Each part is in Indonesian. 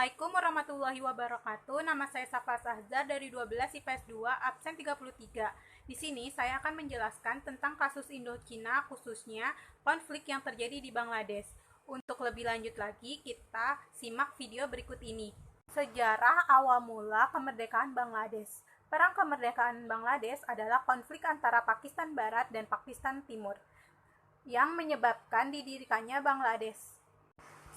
Assalamualaikum warahmatullahi wabarakatuh. Nama saya Safa Sahza dari 12 IPS 2, absen 33. Di sini saya akan menjelaskan tentang kasus Indochina, khususnya konflik yang terjadi di Bangladesh. Untuk lebih lanjut lagi, kita simak video berikut ini. Sejarah awal mula kemerdekaan Bangladesh. Perang kemerdekaan Bangladesh adalah konflik antara Pakistan Barat dan Pakistan Timur yang menyebabkan didirikannya Bangladesh.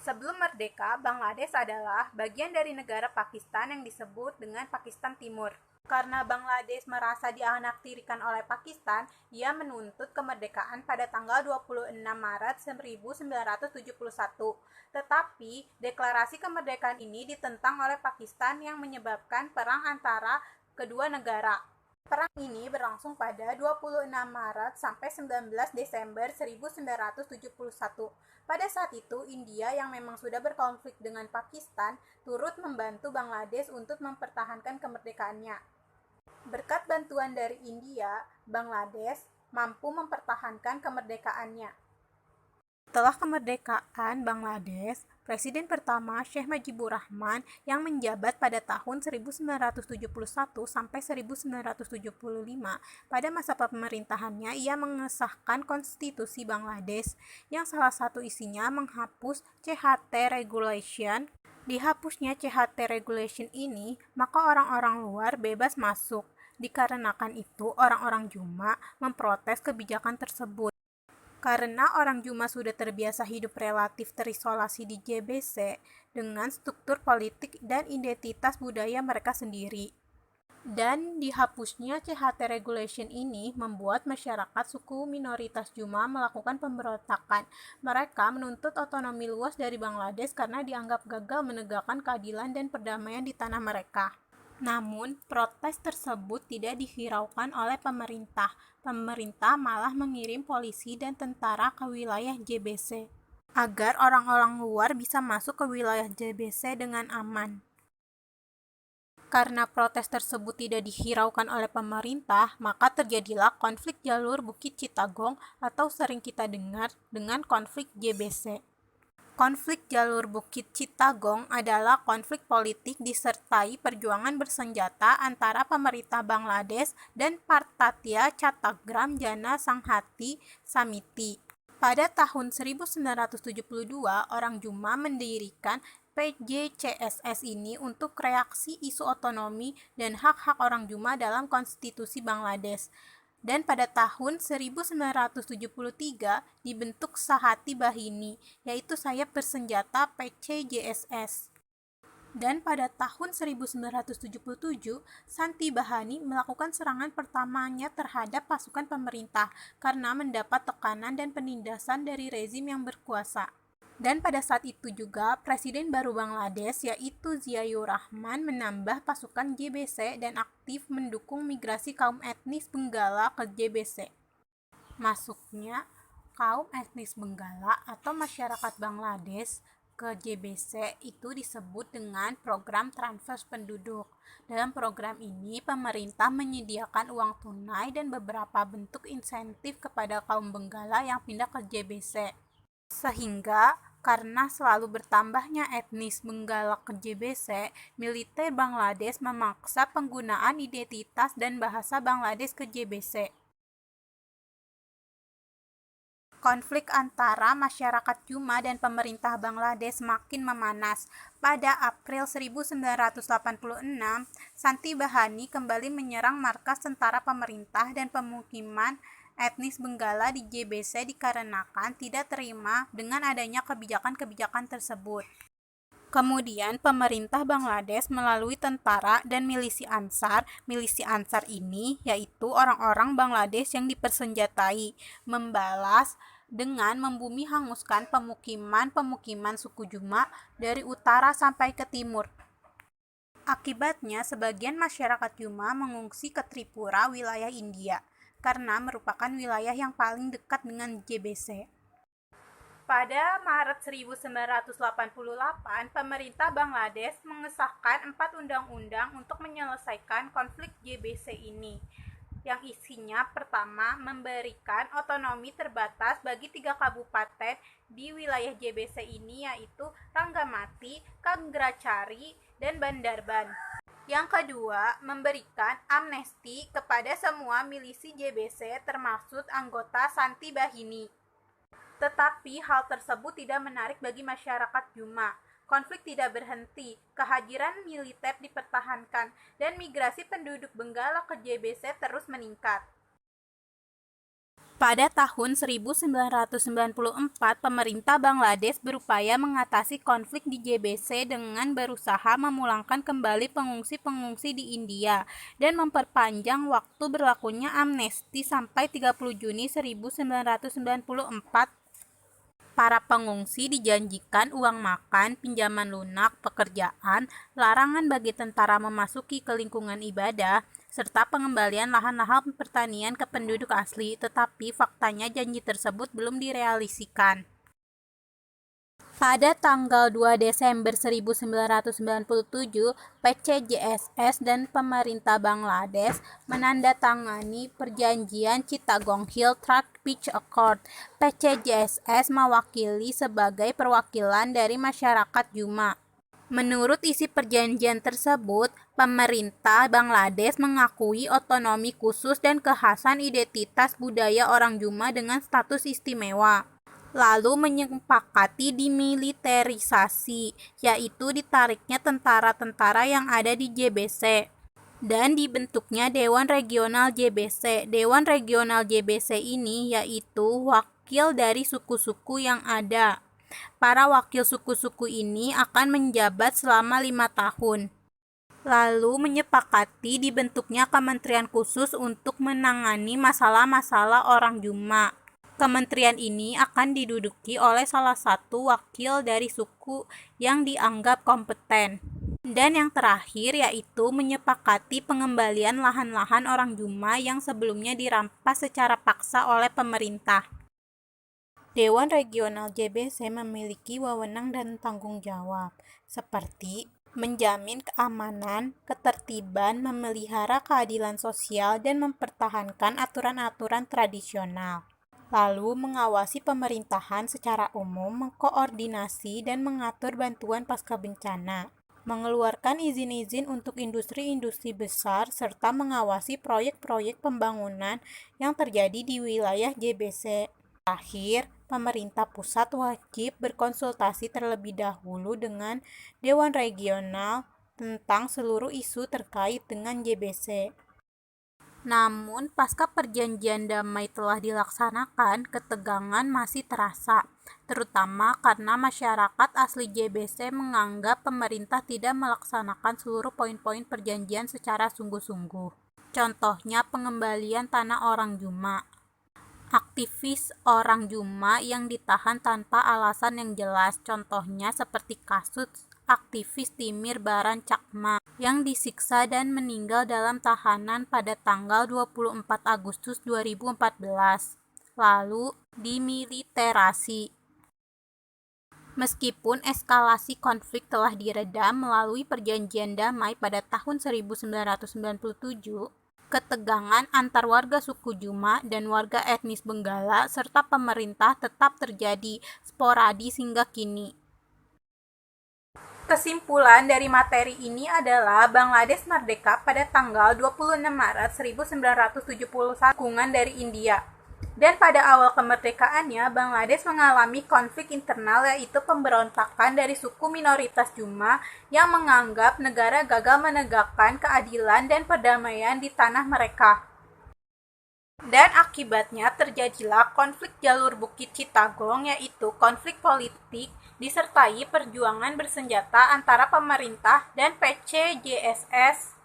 Sebelum merdeka, Bangladesh adalah bagian dari negara Pakistan yang disebut dengan Pakistan Timur. Karena Bangladesh merasa dianaktirikan oleh Pakistan, ia menuntut kemerdekaan pada tanggal 26 Maret 1971. Tetapi, deklarasi kemerdekaan ini ditentang oleh Pakistan yang menyebabkan perang antara kedua negara. Perang ini berlangsung pada 26 Maret sampai 19 Desember 1971. Pada saat itu, India yang memang sudah berkonflik dengan Pakistan turut membantu Bangladesh untuk mempertahankan kemerdekaannya. Berkat bantuan dari India, Bangladesh mampu mempertahankan kemerdekaannya. Setelah kemerdekaan Bangladesh, Presiden pertama Syekh Mujibur Rahman yang menjabat pada tahun 1971 sampai 1975. Pada masa pemerintahannya, ia mengesahkan konstitusi Bangladesh yang salah satu isinya menghapus CHT Regulation. Dihapusnya CHT Regulation ini, maka orang-orang luar bebas masuk. Dikarenakan itu, orang-orang Juma memprotes kebijakan tersebut. Karena orang Juma sudah terbiasa hidup relatif terisolasi di JBC dengan struktur politik dan identitas budaya mereka sendiri. Dan dihapusnya CHT Regulation ini membuat masyarakat suku minoritas Juma melakukan pemberontakan. Mereka menuntut otonomi luas dari Bangladesh karena dianggap gagal menegakkan keadilan dan perdamaian di tanah mereka. Namun, protes tersebut tidak dihiraukan oleh pemerintah. Pemerintah malah mengirim polisi dan tentara ke wilayah JBC agar orang-orang luar bisa masuk ke wilayah JBC dengan aman. Karena protes tersebut tidak dihiraukan oleh pemerintah, maka terjadilah konflik jalur Bukit Chittagong atau sering kita dengar dengan konflik JBC. Konflik jalur Bukit Chittagong adalah konflik politik disertai perjuangan bersenjata antara pemerintah Bangladesh dan Partatya Chattogram Jana Sanghati Samiti. Pada tahun 1972, orang Juma mendirikan PJCSS ini untuk reaksi isu otonomi dan hak-hak orang Juma dalam konstitusi Bangladesh. Dan pada tahun 1973 dibentuk Sahati Bahini, yaitu sayap bersenjata PCJSS. Dan pada tahun 1977, Santi Bahani melakukan serangan pertamanya terhadap pasukan pemerintah karena mendapat tekanan dan penindasan dari rezim yang berkuasa. Dan pada saat itu juga, Presiden baru Bangladesh yaitu Ziaur Rahman menambah pasukan JBC dan aktif mendukung migrasi kaum etnis Benggala ke JBC. Masuknya kaum etnis Benggala atau masyarakat Bangladesh ke JBC itu disebut dengan program transfer penduduk. Dalam program ini, pemerintah menyediakan uang tunai dan beberapa bentuk insentif kepada kaum Benggala yang pindah ke JBC. Sehingga karena selalu bertambahnya etnis Benggala ke JBC, militer Bangladesh memaksa penggunaan identitas dan bahasa Bangladesh ke JBC. Konflik antara masyarakat Juma dan pemerintah Bangladesh makin memanas. Pada April 1986, Santi Bahani kembali menyerang markas tentara pemerintah dan pemukiman etnis Benggala di JBC dikarenakan tidak terima dengan adanya kebijakan-kebijakan tersebut. Kemudian pemerintah Bangladesh melalui tentara dan milisi Ansar. Milisi Ansar ini yaitu orang-orang Bangladesh yang dipersenjatai, membalas dengan membumi hanguskan pemukiman-pemukiman suku Juma dari utara sampai ke timur. Akibatnya sebagian masyarakat Juma mengungsi ke Tripura, wilayah India, karena merupakan wilayah yang paling dekat dengan JBC. Pada Maret 1988, pemerintah Bangladesh mengesahkan 4 undang-undang untuk menyelesaikan konflik JBC ini. yang isinya pertama memberikan otonomi terbatas bagi 3 kabupaten di wilayah JBC ini, yaitu Ranggamati, Kangrachari, dan Bandarban. Yang kedua, memberikan amnesti kepada semua milisi JBC termasuk anggota Santi Bahini. Tetapi hal tersebut tidak menarik bagi masyarakat Juma. Konflik tidak berhenti, kehadiran militer dipertahankan, dan migrasi penduduk Benggala ke JBC terus meningkat. Pada tahun 1994, pemerintah Bangladesh berupaya mengatasi konflik di JBC dengan berusaha memulangkan kembali pengungsi-pengungsi di India dan memperpanjang waktu berlakunya amnesti sampai 30 Juni 1994. Para pengungsi dijanjikan uang makan, pinjaman lunak, pekerjaan, larangan bagi tentara memasuki ke lingkungan ibadah, serta pengembalian lahan-lahan pertanian ke penduduk asli, tetapi faktanya janji tersebut belum direalisasikan. Pada tanggal 2 Desember 1997, PCJSS dan pemerintah Bangladesh menandatangani perjanjian Chittagong Hill Tract Peace Accord. PCJSS mewakili sebagai perwakilan dari masyarakat Juma. Menurut isi perjanjian tersebut, pemerintah Bangladesh mengakui otonomi khusus dan kekhasan identitas budaya orang Juma dengan status istimewa. Lalu menyepakati dimiliterisasi, yaitu ditariknya tentara-tentara yang ada di JBC dan dibentuknya Dewan Regional JBC. Dewan Regional JBC ini yaitu wakil dari suku-suku yang ada. Para wakil suku-suku ini akan menjabat selama 5 tahun. Lalu menyepakati dibentuknya kementerian khusus untuk menangani masalah-masalah orang Juma. Kementerian ini akan diduduki oleh salah satu wakil dari suku yang dianggap kompeten. Dan yang terakhir yaitu menyepakati pengembalian lahan-lahan orang Juma yang sebelumnya dirampas secara paksa oleh pemerintah. Dewan Regional JBC memiliki wewenang dan tanggung jawab, seperti menjamin keamanan, ketertiban, memelihara keadilan sosial, dan mempertahankan aturan-aturan tradisional. Lalu mengawasi pemerintahan secara umum, mengkoordinasi dan mengatur bantuan pasca bencana, mengeluarkan izin-izin untuk industri-industri besar, serta mengawasi proyek-proyek pembangunan yang terjadi di wilayah JBC. Terakhir, pemerintah pusat wajib berkonsultasi terlebih dahulu dengan Dewan Regional tentang seluruh isu terkait dengan JBC. Namun, pasca perjanjian damai telah dilaksanakan, ketegangan masih terasa, terutama karena masyarakat asli JBC menganggap pemerintah tidak melaksanakan seluruh poin-poin perjanjian secara sungguh-sungguh. Contohnya pengembalian tanah orang Juma. Aktivis orang Juma yang ditahan tanpa alasan yang jelas, contohnya seperti kasus aktivis Timir Baran Cakma yang disiksa dan meninggal dalam tahanan pada tanggal 24 Agustus 2014, lalu dimiliterasi. Meskipun eskalasi konflik telah diredam melalui perjanjian damai pada tahun 1997, ketegangan antar warga suku Juma dan warga etnis Benggala serta pemerintah tetap terjadi sporadis hingga kini. Kesimpulan dari materi ini adalah Bangladesh merdeka pada tanggal 26 Maret 1971 dukungan dari India. Dan pada awal kemerdekaannya, Bangladesh mengalami konflik internal yaitu pemberontakan dari suku minoritas Juma yang menganggap negara gagal menegakkan keadilan dan perdamaian di tanah mereka. Dan akibatnya terjadilah konflik jalur Bukit Chittagong, yaitu konflik politik disertai perjuangan bersenjata antara pemerintah dan PCJSS.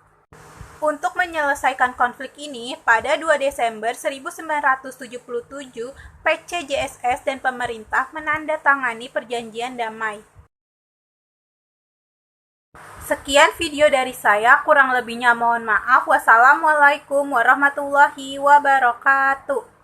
Untuk menyelesaikan konflik ini, pada 2 Desember 1977, PCJSS dan pemerintah menandatangani perjanjian damai. Sekian video dari saya, kurang lebihnya mohon maaf. Wassalamualaikum warahmatullahi wabarakatuh.